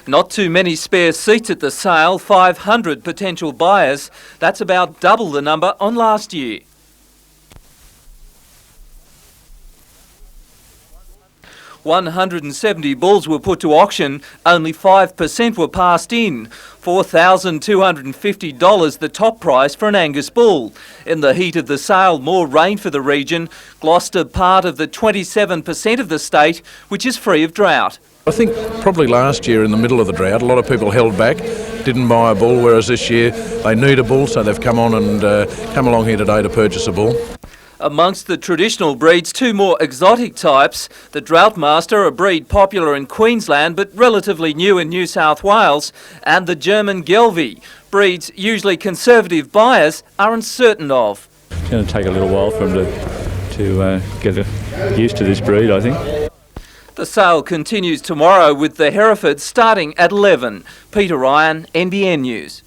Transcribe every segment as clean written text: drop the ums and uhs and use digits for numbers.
Not too many spare seats at the sale, 500 potential buyers. That's about double the number on last year. $170 bulls were put to auction, only 5% were passed in. $4,250 the top price for an Angus bull. In the heat of the sale, more rain for the region. Gloucester part of the 27% of the state which is free of drought. I think probably last year in the middle of the drought, a lot of people held back, didn't buy a bull, whereas this year they need a bull, so they've come on and come along here today to purchase a bull. Amongst the traditional breeds, two more exotic types. The Droughtmaster, a breed popular in Queensland but relatively new in New South Wales, and the German Gelbvieh, breeds usually conservative buyers are uncertain of. It's going to take a little while for them to get used to this breed, I think. The sale continues tomorrow with the Herefords starting at 11. Peter Ryan, NBN News.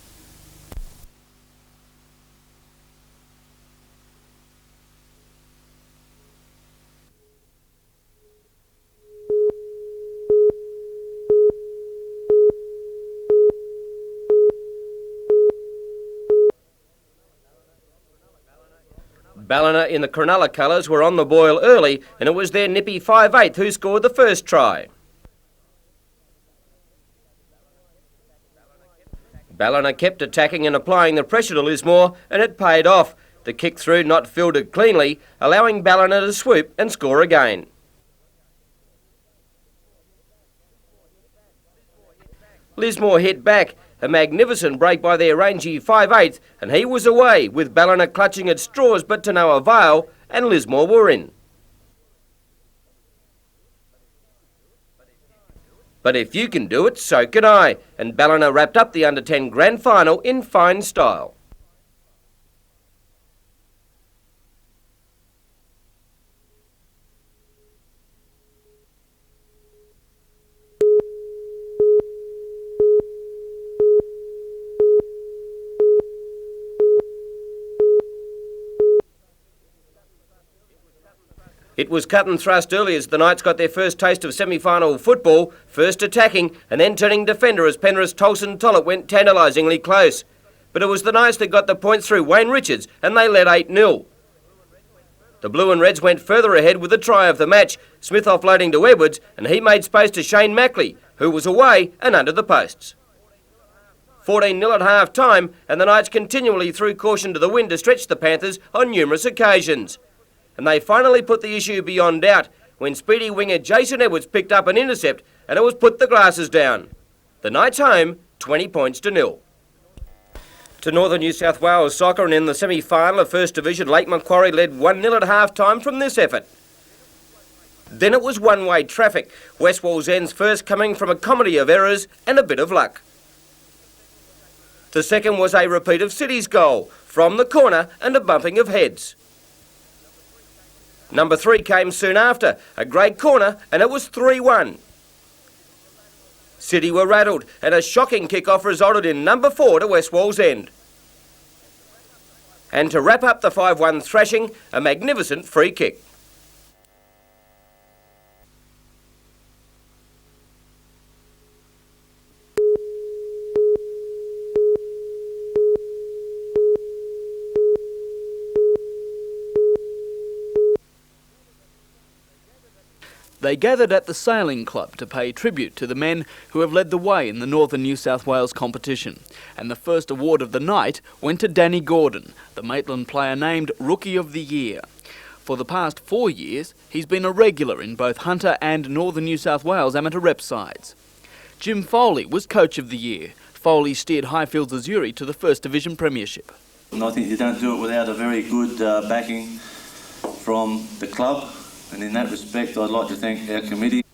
Ballina in the Cronulla colours were on the boil early, and it was their nippy 5/8 who scored the first try. Ballina kept attacking and applying the pressure to Lismore, and it paid off. The kick through not fielded cleanly, allowing Ballina to swoop and score again. Lismore hit back. A magnificent break by their rangy 5/8, and he was away, with Ballina clutching at straws but to no avail, and Lismore were in. But if you can do it, so can I, and Ballina wrapped up the under-10 grand final in fine style. It was cut and thrust early as the Knights got their first taste of semi-final football, first attacking and then turning defender as Penrith's Tolson Tollett went tantalisingly close. But it was the Knights that got the point through Wayne Richards, and they led 8-0. The Blue and Reds went further ahead with the try of the match, Smith offloading to Edwards, and he made space to Shane Mackley, who was away and under the posts. 14-0 at half-time, and the Knights continually threw caution to the wind to stretch the Panthers on numerous occasions. And they finally put the issue beyond doubt when speedy winger Jason Edwards picked up an intercept and it was put the glasses down. The Knights home, 20 points to 0. To Northern New South Wales soccer, and in the semi-final of First Division, Lake Macquarie led 1-0 at half-time from this effort. Then it was one-way traffic, West Wallsend's first coming from a comedy of errors and a bit of luck. The second was a repeat of City's goal, from the corner and a bumping of heads. Number 3 came soon after, a great corner, and it was 3-1. City were rattled, and a shocking kick-off resulted in number 4 to West Wallsend. And to wrap up the 5-1 thrashing, a magnificent free kick. They gathered at the Sailing Club to pay tribute to the men who have led the way in the Northern New South Wales competition. And the first award of the night went to Danny Gordon, the Maitland player named Rookie of the Year. For the past 4 years, he's been a regular in both Hunter and Northern New South Wales amateur rep sides. Jim Foley was Coach of the Year. Foley steered Highfields Azuri to the First Division Premiership. I think you don't do it without a very good backing from the club. And in that respect, I'd like to thank our committee.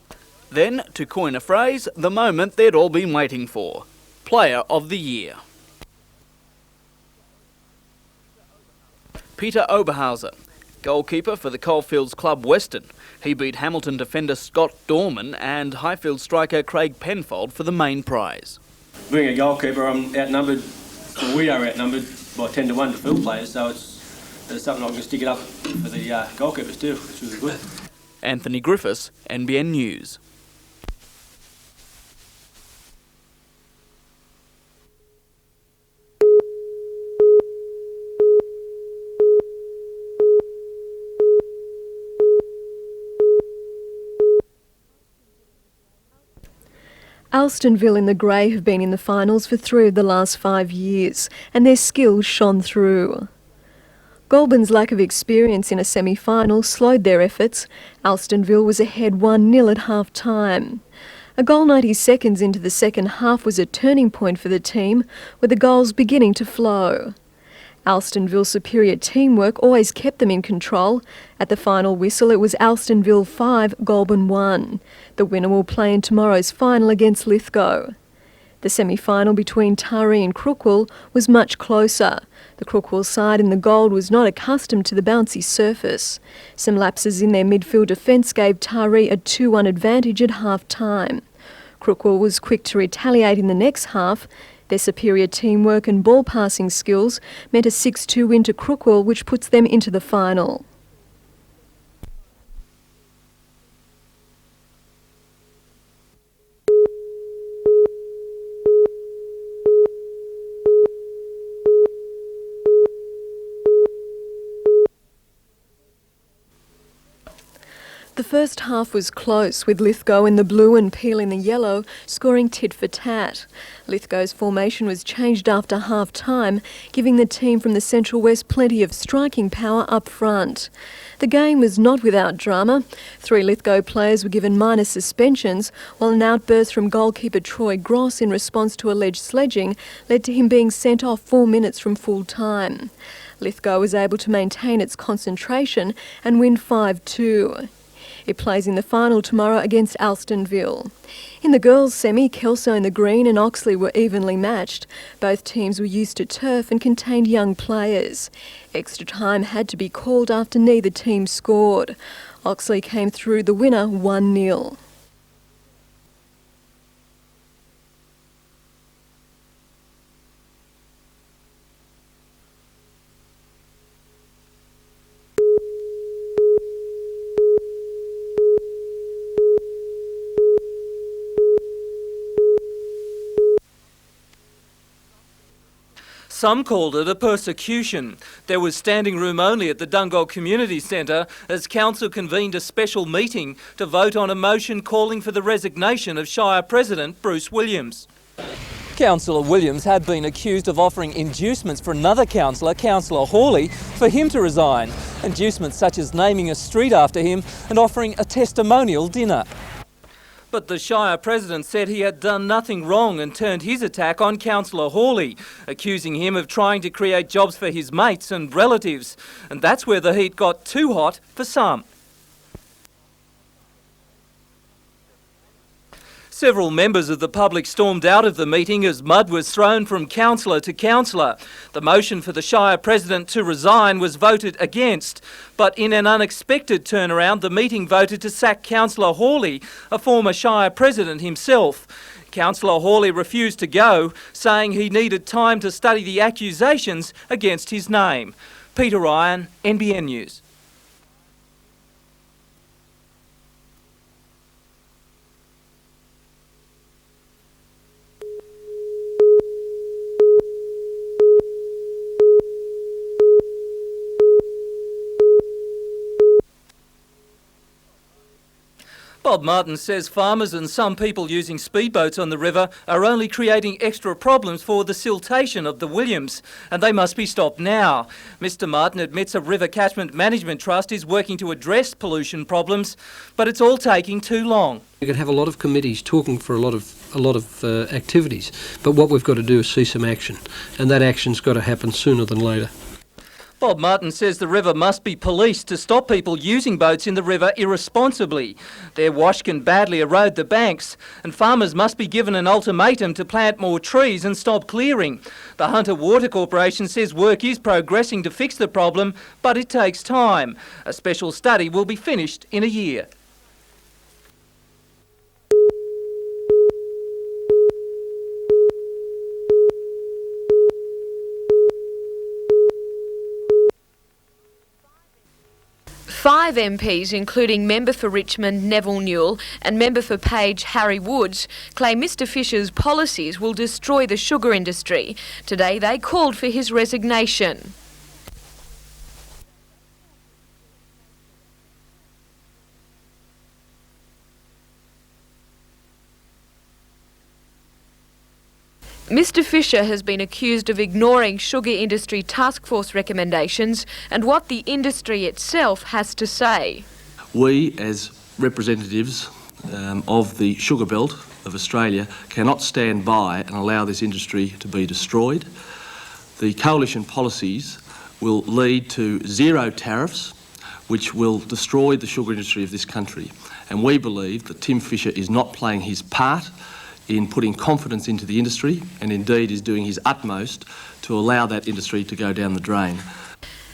Then, to coin a phrase, the moment they'd all been waiting for. Player of the Year. Peter Oberhauser, goalkeeper for the Coalfields Club Western. He beat Hamilton defender Scott Dorman and Highfield striker Craig Penfold for the main prize. Being a goalkeeper, I'm outnumbered, or we are outnumbered by 10 to 1 to field players, so it's something I can stick it up for the goalkeepers too, which was good. Anthony Griffiths, NBN News. Alstonville and the Grey have been in the finals for 3 of the last 5 years, and their skills shone through. Goulburn's lack of experience in a semi-final slowed their efforts. Alstonville was ahead 1-0 at half-time. A goal 90 seconds into the second half was a turning point for the team, with the goals beginning to flow. Alstonville's superior teamwork always kept them in control. At the final whistle, it was Alstonville 5, Goulburn 1. The winner will play in tomorrow's final against Lithgow. The semi-final between Taree and Crookwell was much closer. The Crookwell side in the gold was not accustomed to the bouncy surface. Some lapses in their midfield defence gave Taree a 2-1 advantage at half-time. Crookwell was quick to retaliate in the next half. Their superior teamwork and ball passing skills meant a 6-2 win to Crookwell, which puts them into the final. The first half was close, with Lithgow in the blue and Peel in the yellow scoring tit for tat. Lithgow's formation was changed after half-time, giving the team from the Central West plenty of striking power up front. The game was not without drama. 3 Lithgow players were given minor suspensions, while an outburst from goalkeeper Troy Gross in response to alleged sledging led to him being sent off 4 minutes from full time. Lithgow was able to maintain its concentration and win 5-2. It plays in the final tomorrow against Alstonville. In the girls' semi, Kelso in the green and Oxley were evenly matched. Both teams were used to turf and contained young players. Extra time had to be called after neither team scored. Oxley came through the winner 1-0. Some called it a persecution. There was standing room only at the Dungog Community Centre as Council convened a special meeting to vote on a motion calling for the resignation of Shire President Bruce Williams. Councillor Williams had been accused of offering inducements for another councillor, Councillor Hawley, for him to resign. Inducements such as naming a street after him and offering a testimonial dinner. But the Shire President said he had done nothing wrong and turned his attack on Councillor Hawley, accusing him of trying to create jobs for his mates and relatives. And that's where the heat got too hot for some. Several members of the public stormed out of the meeting as mud was thrown from councillor to councillor. The motion for the Shire President to resign was voted against, but in an unexpected turnaround, the meeting voted to sack Councillor Hawley, a former Shire President himself. Councillor Hawley refused to go, saying he needed time to study the accusations against his name. Peter Ryan, NBN News. Bob Martin says farmers and some people using speedboats on the river are only creating extra problems for the siltation of the Williams, and they must be stopped now. Mr Martin admits a River Catchment Management Trust is working to address pollution problems, but it's all taking too long. You can have a lot of committees talking for a lot of activities, but what we've got to do is see some action, and that action's got to happen sooner than later. Bob Martin says the river must be policed to stop people using boats in the river irresponsibly. Their wash can badly erode the banks, and farmers must be given an ultimatum to plant more trees and stop clearing. The Hunter Water Corporation says work is progressing to fix the problem, but it takes time. A special study will be finished in a year. Five MPs, including member for Richmond Neville Newell and member for Page Harry Woods, claim Mr Fisher's policies will destroy the sugar industry. Today they called for his resignation. Mr Fisher has been accused of ignoring sugar industry task force recommendations and what the industry itself has to say. We, as representatives of the sugar belt of Australia, cannot stand by and allow this industry to be destroyed. The coalition policies will lead to zero tariffs, which will destroy the sugar industry of this country. And we believe that Tim Fisher is not playing his part in putting confidence into the industry, and indeed is doing his utmost to allow that industry to go down the drain.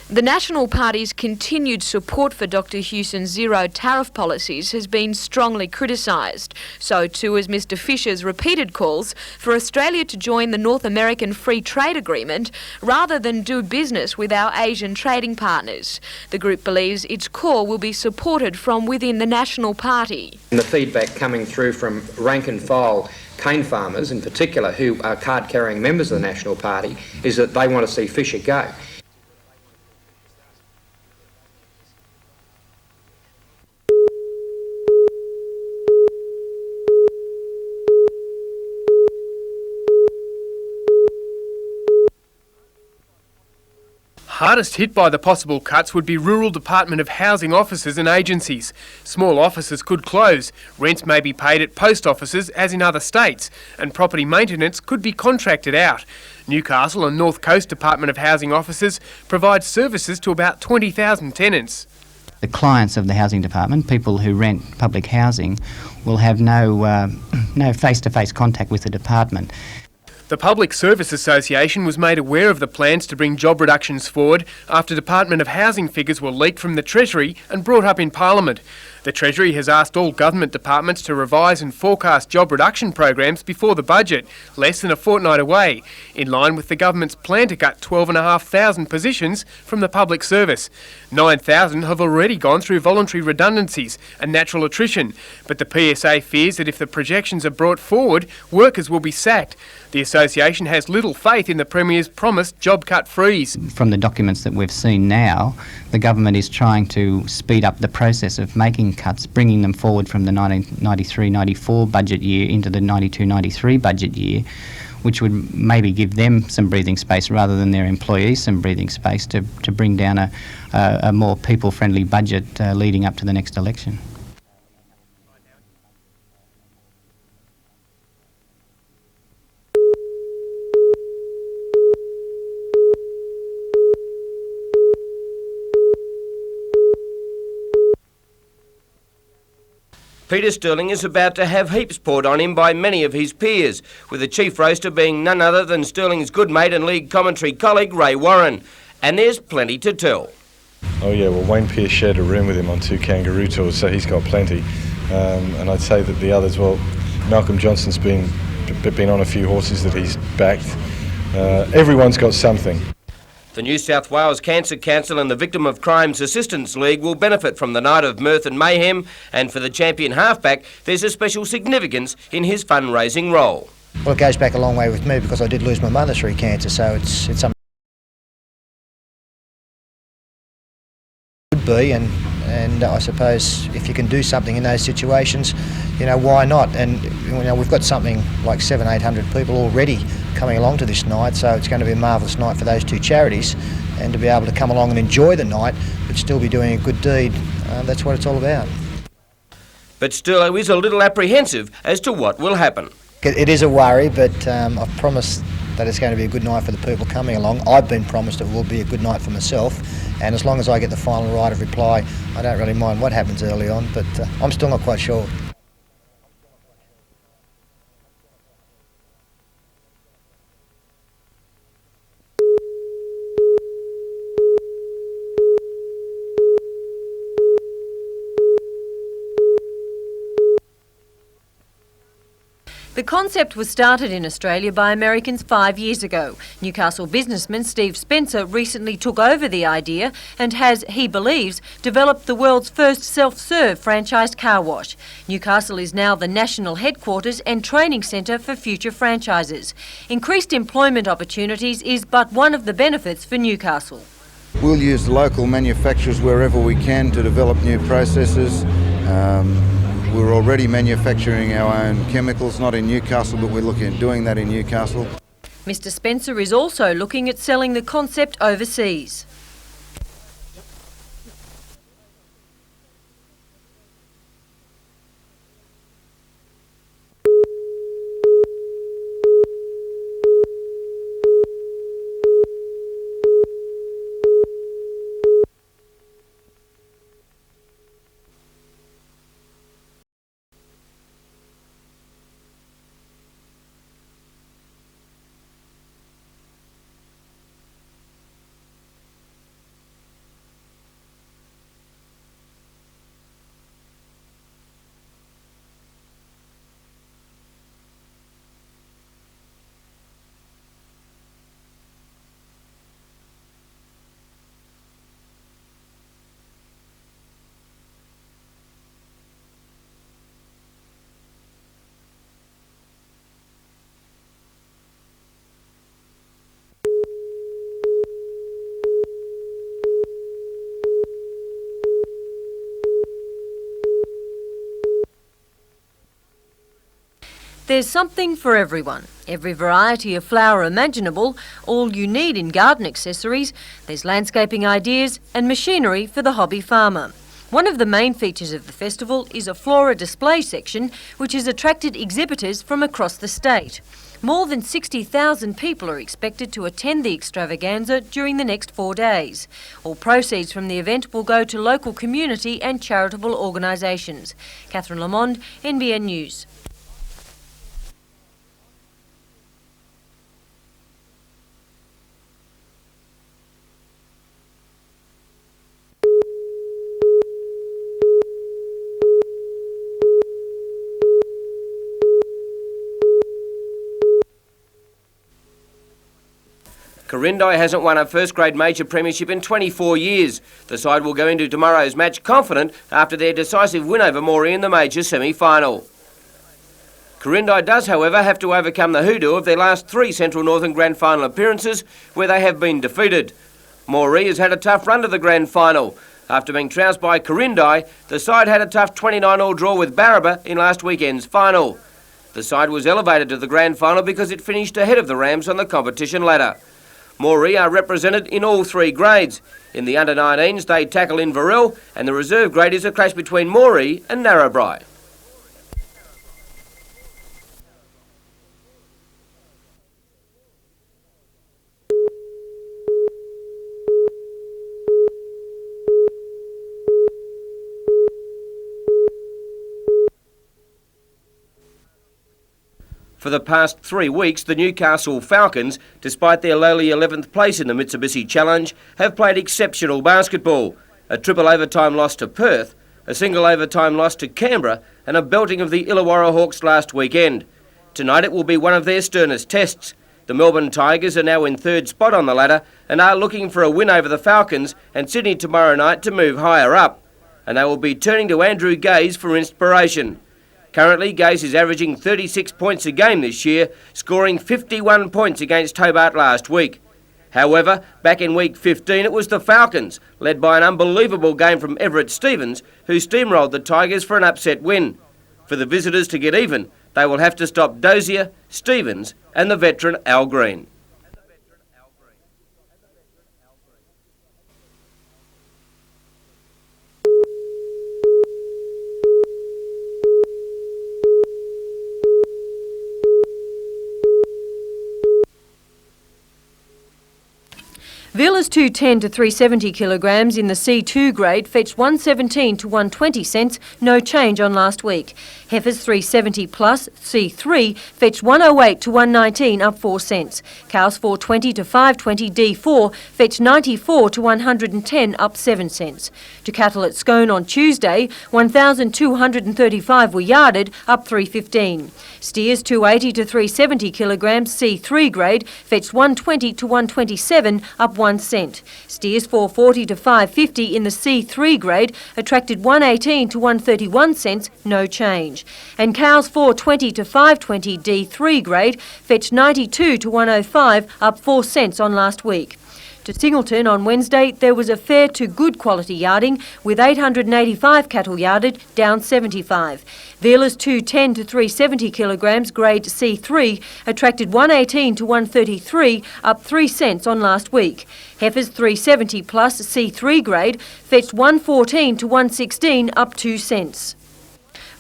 The National Party's continued support for Dr Hewson's zero tariff policies has been strongly criticised. So too has Mr Fisher's repeated calls for Australia to join the North American Free Trade Agreement rather than do business with our Asian trading partners. The group believes its call will be supported from within the National Party. And the feedback coming through from rank and file cane farmers in particular, who are card-carrying members of the National Party, is that they want to see Fisher go. Hardest hit by the possible cuts would be rural Department of Housing offices and agencies. Small offices could close, rents may be paid at post offices as in other states, and property maintenance could be contracted out. Newcastle and North Coast Department of Housing offices provide services to about 20,000 tenants. The clients of the Housing Department, people who rent public housing, will have no face-to-face contact with the department. The Public Service Association was made aware of the plans to bring job reductions forward after Department of Housing figures were leaked from the Treasury and brought up in Parliament. The Treasury has asked all government departments to revise and forecast job reduction programs before the budget, less than a fortnight away, in line with the government's plan to cut 12,500 positions from the public service. 9,000 have already gone through voluntary redundancies and natural attrition, but the PSA fears that if the projections are brought forward, workers will be sacked. The association has little faith in the Premier's promised job cut freeze. From the documents that we've seen now, the government is trying to speed up the process of making cuts, bringing them forward from the 1993-94 budget year into the 92-93 budget year, which would maybe give them some breathing space rather than their employees some breathing space to bring down a more people-friendly budget leading up to the next election. Peter Sterling is about to have heaps poured on him by many of his peers, with the chief roaster being none other than Sterling's good mate and league commentary colleague Ray Warren. And there's plenty to tell. Oh yeah, well Wayne Pearce shared a room with him on 2 kangaroo tours, so he's got plenty. And I'd say that the others, well, Malcolm Johnson's been on a few horses that he's backed. Everyone's got something. The New South Wales Cancer Council and the Victim of Crimes Assistance League will benefit from the night of mirth and mayhem, and for the champion halfback, there's a special significance in his fundraising role. Well, it goes back a long way with me because I did lose my mother through cancer, so it's something could be, and I suppose if you can do something in those situations, you know, why not? And you know, we've got something like 700-800 people already coming along to this night, so it's going to be a marvellous night for those two charities, and to be able to come along and enjoy the night but still be doing a good deed, that's what it's all about. But Sterlo is a little apprehensive as to what will happen. It is a worry, but I've promised that it's going to be a good night for the people coming along. I've been promised it will be a good night for myself, and as long as I get the final right of reply, I don't really mind what happens early on, but I'm still not quite sure. The concept was started in Australia by Americans 5 years ago. Newcastle businessman Steve Spencer recently took over the idea and has, he believes, developed the world's first self-serve franchised car wash. Newcastle is now the national headquarters and training centre for future franchises. Increased employment opportunities is but one of the benefits for Newcastle. We'll use local manufacturers wherever we can to develop new processes. We're already manufacturing our own chemicals, not in Newcastle, but we're looking at doing that in Newcastle. Mr Spencer is also looking at selling the concept overseas. There's something for everyone. Every variety of flower imaginable, all you need in garden accessories. There's landscaping ideas and machinery for the hobby farmer. One of the main features of the festival is a flora display section which has attracted exhibitors from across the state. More than 60,000 people are expected to attend the extravaganza during the next 4 days. All proceeds from the event will go to local community and charitable organisations. Catherine Lamond, NBN News. Quirindi hasn't won a first-grade major premiership in 24 years. The side will go into tomorrow's match confident after their decisive win over Moree in the major semi-final. Quirindi does, however, have to overcome the hoodoo of their last 3 Central Northern Grand Final appearances where they have been defeated. Moree has had a tough run to the Grand Final. After being trounced by Quirindi, the side had a tough 29-all draw with Barraba in last weekend's final. The side was elevated to the Grand Final because it finished ahead of the Rams on the competition ladder. Moree are represented in all 3 grades. In the under-19s, they tackle Inverell, and the reserve grade is a clash between Moree and Narrabri. For the past 3 weeks, the Newcastle Falcons, despite their lowly 11th place in the Mitsubishi Challenge, have played exceptional basketball. A triple overtime loss to Perth, a single overtime loss to Canberra, and a belting of the Illawarra Hawks last weekend. Tonight it will be one of their sternest tests. The Melbourne Tigers are now in 3rd spot on the ladder and are looking for a win over the Falcons and Sydney tomorrow night to move higher up. And they will be turning to Andrew Gaze for inspiration. Currently, Gaze is averaging 36 points a game this year, scoring 51 points against Hobart last week. However, back in week 15 it was the Falcons, led by an unbelievable game from Everett Stevens, who steamrolled the Tigers for an upset win. For the visitors to get even, they will have to stop Dozier, Stevens and the veteran Al Green. Villa's 210 to 370 kilograms in the C2 grade fetched 117 to 120 cents, no change on last week. Heifers 370 plus C3 fetched 108 to 119, up 4 cents. Cows 420 to 520 D4 fetched 94 to 110, up 7 cents. To cattle at Scone on Tuesday, 1,235 were yarded, up 315. Steers 280 to 370 kilograms C3 grade fetched 120 to 127, up 1 cent. Steers 440 to 550 in the C3 grade attracted 118 to 131 cents, no change. And cows 420 to 520 D3 grade fetched 92 to 105, up 4 cents on last week. To Singleton on Wednesday, there was a fair to good quality yarding, with 885 cattle yarded, down 75. Vealers 210 to 370 kilograms, grade C3, attracted 118 to 133, up 3 cents on last week. Heifers 370 plus C3 grade fetched 114 to 116, up 2 cents.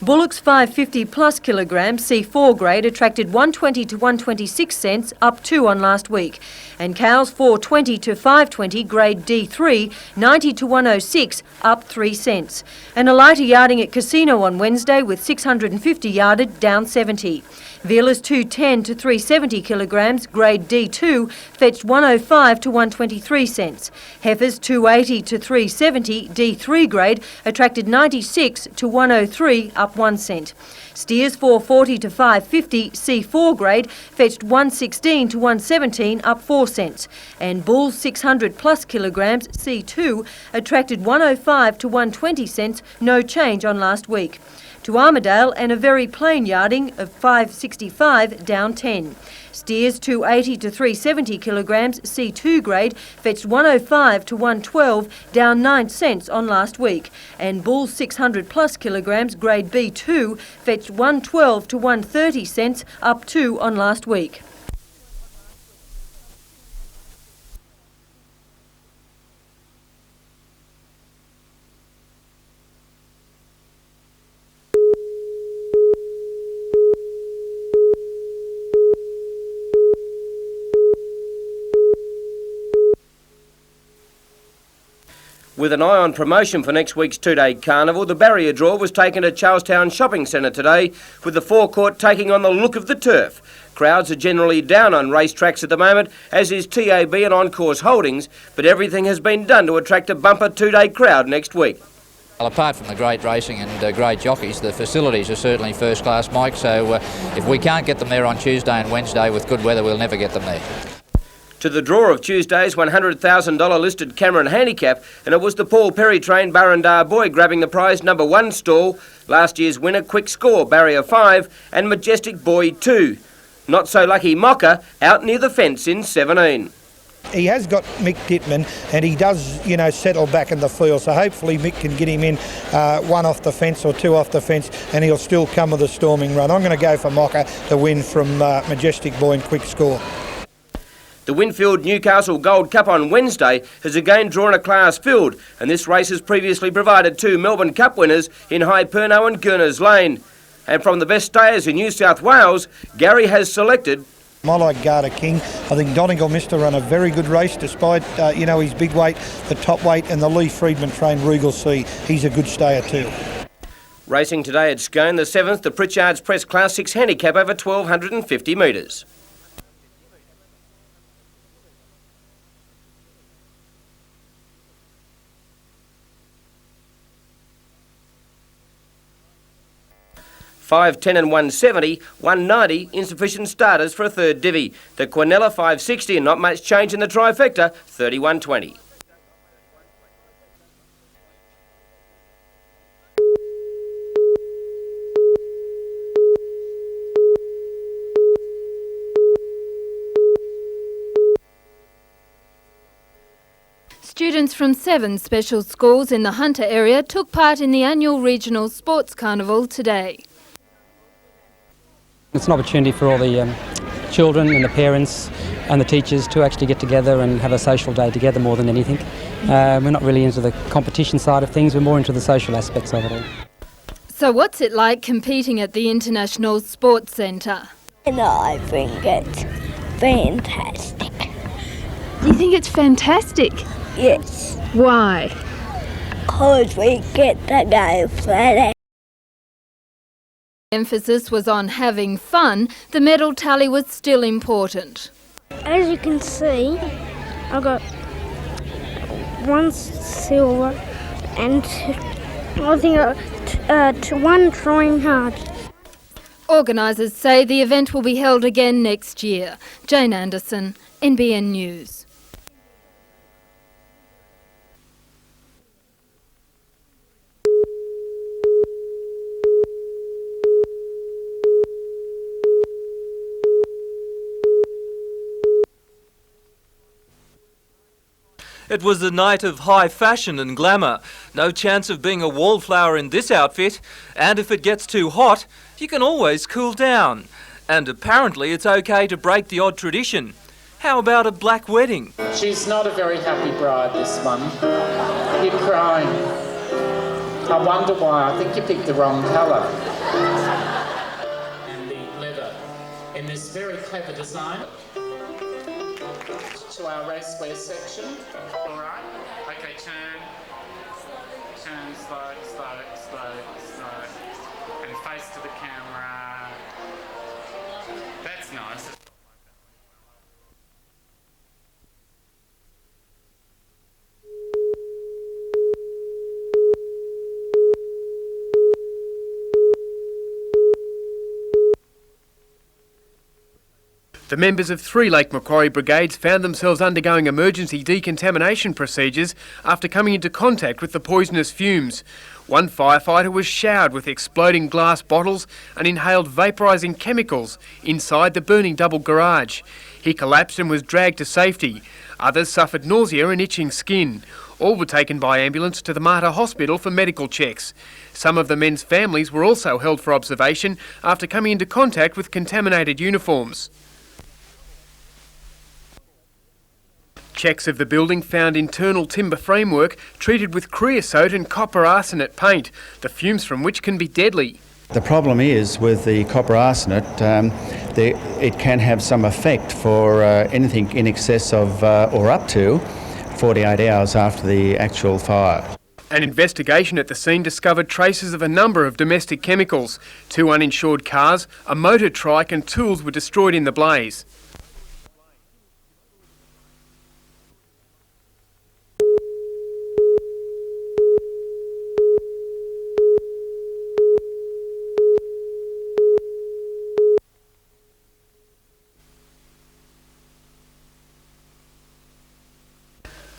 Bullocks 550 plus kilograms C4 grade attracted 120 to 126 cents, up 2 on last week. And cows 420 to 520 grade D3, 90 to 106, up 3 cents. And a lighter yarding at Casino on Wednesday with 650 yarded, down 70. Vealers 210 to 370 kilograms, grade D2, fetched 105 to 123 cents. Heifers 280 to 370, D3 grade, attracted 96 to 103, up 1 cent. Steers 440 to 550, C4 grade, fetched 116 to 117, up 4 cents. And bulls 600 plus kilograms, C2, attracted 105 to 120 cents, no change on last week. To Armidale, and a very plain yarding of 565, down 10. Steers 280 to 370 kilograms, C2 grade, fetched 105 to 112, down 9 cents on last week. And bulls 600 plus kilograms, grade B2, fetched 112 to 130 cents, up 2 on last week. With an eye on promotion for next week's two-day carnival, the barrier draw was taken at Charlestown Shopping Centre today, with the forecourt taking on the look of the turf. Crowds are generally down on racetracks at the moment, as is TAB and On-Course Holdings, but everything has been done to attract a bumper two-day crowd next week. Well, apart from the great racing and great jockeys, the facilities are certainly first class, Mike, so if we can't get them there on Tuesday and Wednesday with good weather, we'll never get them there. To the draw of Tuesday's $100,000 listed Cameron Handicap, and it was the Paul Perry trained Barrandar Boy grabbing the prize number 1 stall, last year's winner Quick Score Barrier 5 and Majestic Boy 2. Not so lucky Mocker out near the fence in 17. He has got Mick Dittman, and he does, settle back in the field. So hopefully Mick can get him in 1 off the fence or 2 off the fence, and he'll still come with a storming run. I'm going to go for Mocker, the win from Majestic Boy and Quick Score. The Winfield Newcastle Gold Cup on Wednesday has again drawn a class field, and this race has previously provided 2 Melbourne Cup winners in High Perno and Gurners Lane. And from the best stayers in New South Wales, Gary has selected... I like Garter King. I think Donegal Mister run a very good race despite, his big weight, the top weight, and the Lee Friedman trained Regal C. He's a good stayer too. Racing today at Scone, the 7th, the Pritchard's Press Class 6 handicap over 1,250 metres. $5, $10 and $170, $190, insufficient starters for a third divvy. The Quinella $5.60 and not much change in the trifecta, $31.20. Students from 7 special schools in the Hunter area took part in the annual Regional Sports Carnival today. It's an opportunity for all the children and the parents and the teachers to actually get together and have a social day together more than anything. We're not really into the competition side of things, we're more into the social aspects of it all. So what's it like competing at the International Sports Centre? I think it's fantastic. You think it's fantastic? Yes. Why? Because we get to go flat. Emphasis was on having fun. The medal tally was still important. As you can see, I got 1 silver and I think 1 trying hard. Organisers say the event will be held again next year. Jane Anderson, NBN News. It was a night of high fashion and glamour. No chance of being a wallflower in this outfit. And if it gets too hot, you can always cool down. And apparently it's okay to break the odd tradition. How about a black wedding? She's not a very happy bride, this one. You're crying. I wonder why. I think you picked the wrong colour. And the leather in this very clever design. To our racewear section. All right. Okay, turn. Turn, slow, slow, slow, slow. And face to the camera. That's nice. The members of 3 Lake Macquarie brigades found themselves undergoing emergency decontamination procedures after coming into contact with the poisonous fumes. One firefighter was showered with exploding glass bottles and inhaled vaporising chemicals inside the burning double garage. He collapsed and was dragged to safety. Others suffered nausea and itching skin. All were taken by ambulance to the Mater Hospital for medical checks. Some of the men's families were also held for observation after coming into contact with contaminated uniforms. Checks of the building found internal timber framework treated with creosote and copper arsenate paint, the fumes from which can be deadly. The problem is with the copper arsenate, it can have some effect for anything in excess of or up to 48 hours after the actual fire. An investigation at the scene discovered traces of a number of domestic chemicals. 2 uninsured cars, a motor trike and tools were destroyed in the blaze.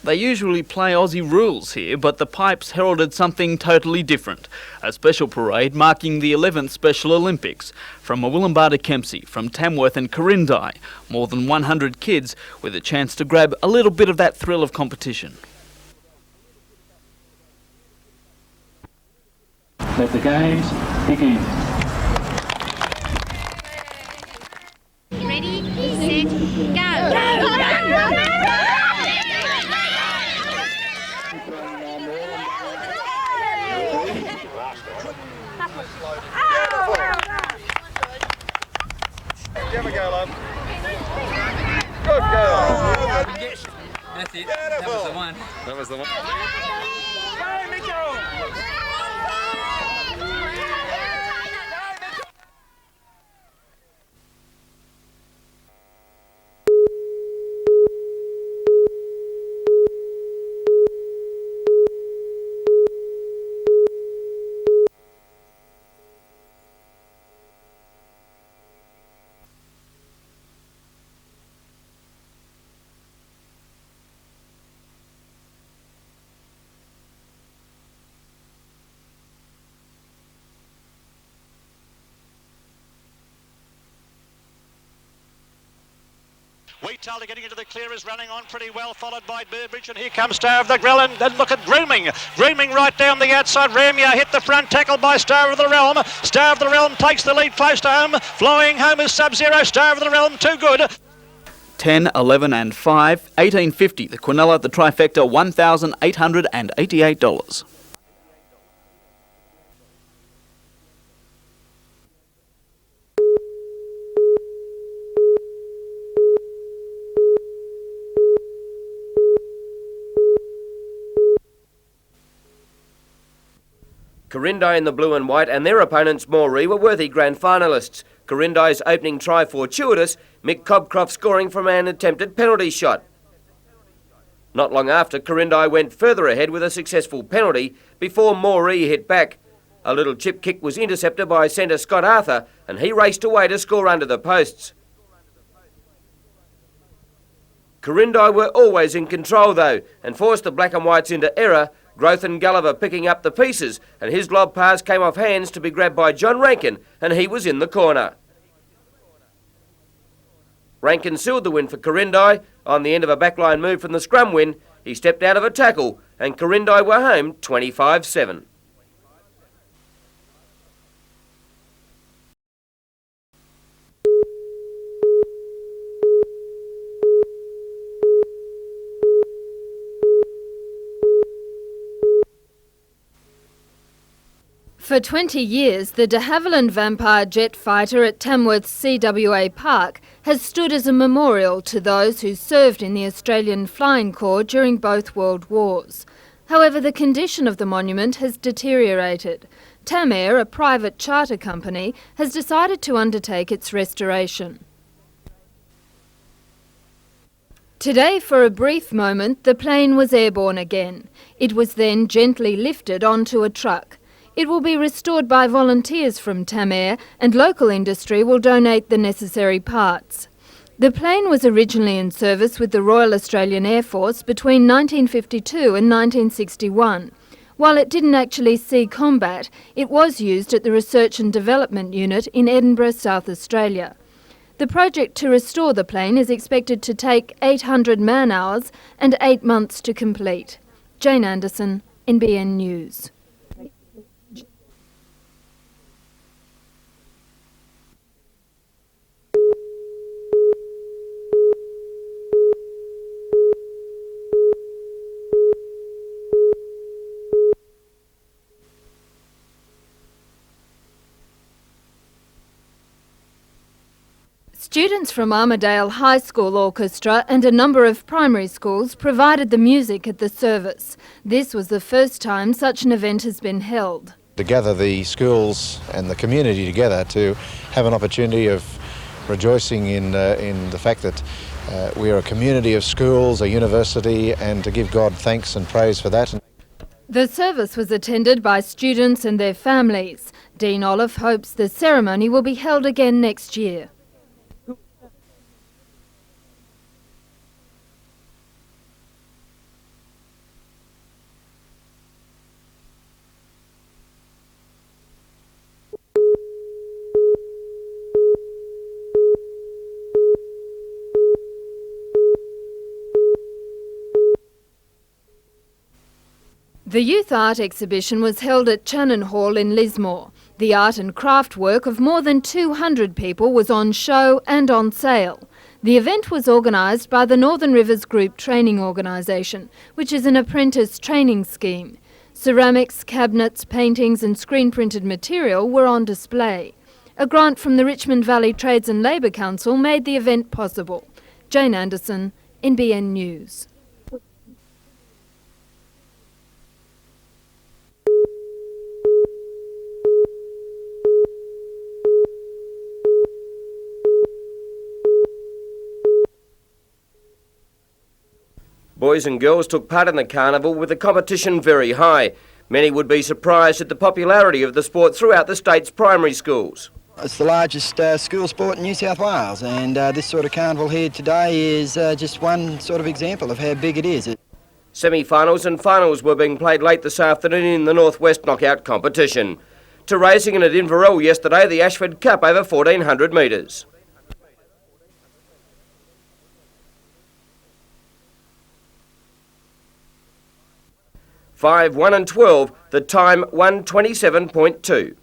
They usually play Aussie rules here, but the Pipes heralded something totally different. A special parade marking the 11th Special Olympics. From Murwillumbah to Kempsey, from Tamworth and Corindai, more than 100 kids with a chance to grab a little bit of that thrill of competition. Let the games begin. Ready, set, go! Have a go, love. Good girl. That's it. That was the one. That was the one. Wheattail getting into the clear is running on pretty well, followed by Burbridge, and here comes Star of the Realm, and look at Grooming right down the outside. Ramia hit the front, tackled by Star of the Realm. Star of the Realm takes the lead close to home. Flying home is Sub-Zero. Star of the Realm too good. 10, 11 and 5, 1850. The Quinella, the trifecta, $1,888. Corindai in the blue and white and their opponents Moree were worthy grand finalists. Corindai's opening try fortuitous, Mick Cobcroft scoring from an attempted penalty shot. Not long after, Corindai went further ahead with a successful penalty before Moree hit back. A little chip kick was intercepted by centre Scott Arthur and he raced away to score under the posts. Corindai were always in control though and forced the black and whites into error, Growth and Gulliver picking up the pieces, and his lob pass came off hands to be grabbed by John Rankin, and he was in the corner. Rankin sealed the win for Corindai on the end of a backline move from the scrum win. He stepped out of a tackle and Corindai were home 25-7. For 20 years, the de Havilland Vampire jet fighter at Tamworth's CWA Park has stood as a memorial to those who served in the Australian Flying Corps during both World Wars. However, the condition of the monument has deteriorated. Tamair, a private charter company, has decided to undertake its restoration. Today, for a brief moment, the plane was airborne again. It was then gently lifted onto a truck. It will be restored by volunteers from Tamair, and local industry will donate the necessary parts. The plane was originally in service with the Royal Australian Air Force between 1952 and 1961. While it didn't actually see combat, it was used at the Research and Development Unit in Edinburgh, South Australia. The project to restore the plane is expected to take 800 man-hours and 8 months to complete. Jane Anderson, NBN News. Students from Armidale High School Orchestra and a number of primary schools provided the music at the service. This was the first time such an event has been held. To gather the schools and the community together to have an opportunity of rejoicing in the fact that we are a community of schools, a university, and to give God thanks and praise for that. The service was attended by students and their families. Dean Olive hopes the ceremony will be held again next year. The Youth Art Exhibition was held at Channon Hall in Lismore. The art and craft work of more than 200 people was on show and on sale. The event was organised by the Northern Rivers Group Training Organisation, which is an apprentice training scheme. Ceramics, cabinets, paintings and screen-printed material were on display. A grant from the Richmond Valley Trades and Labour Council made the event possible. Jane Anderson, NBN News. Boys and girls took part in the carnival with the competition very high. Many would be surprised at the popularity of the sport throughout the state's primary schools. It's the largest school sport in New South Wales, and this sort of carnival here today is just one sort of example of how big it is. Semi-finals and finals were being played late this afternoon in the Northwest Knockout competition. To racing in at Inverell yesterday, the Ashford Cup over 1400 metres. 5, 1 and 12, the time 1:27.2.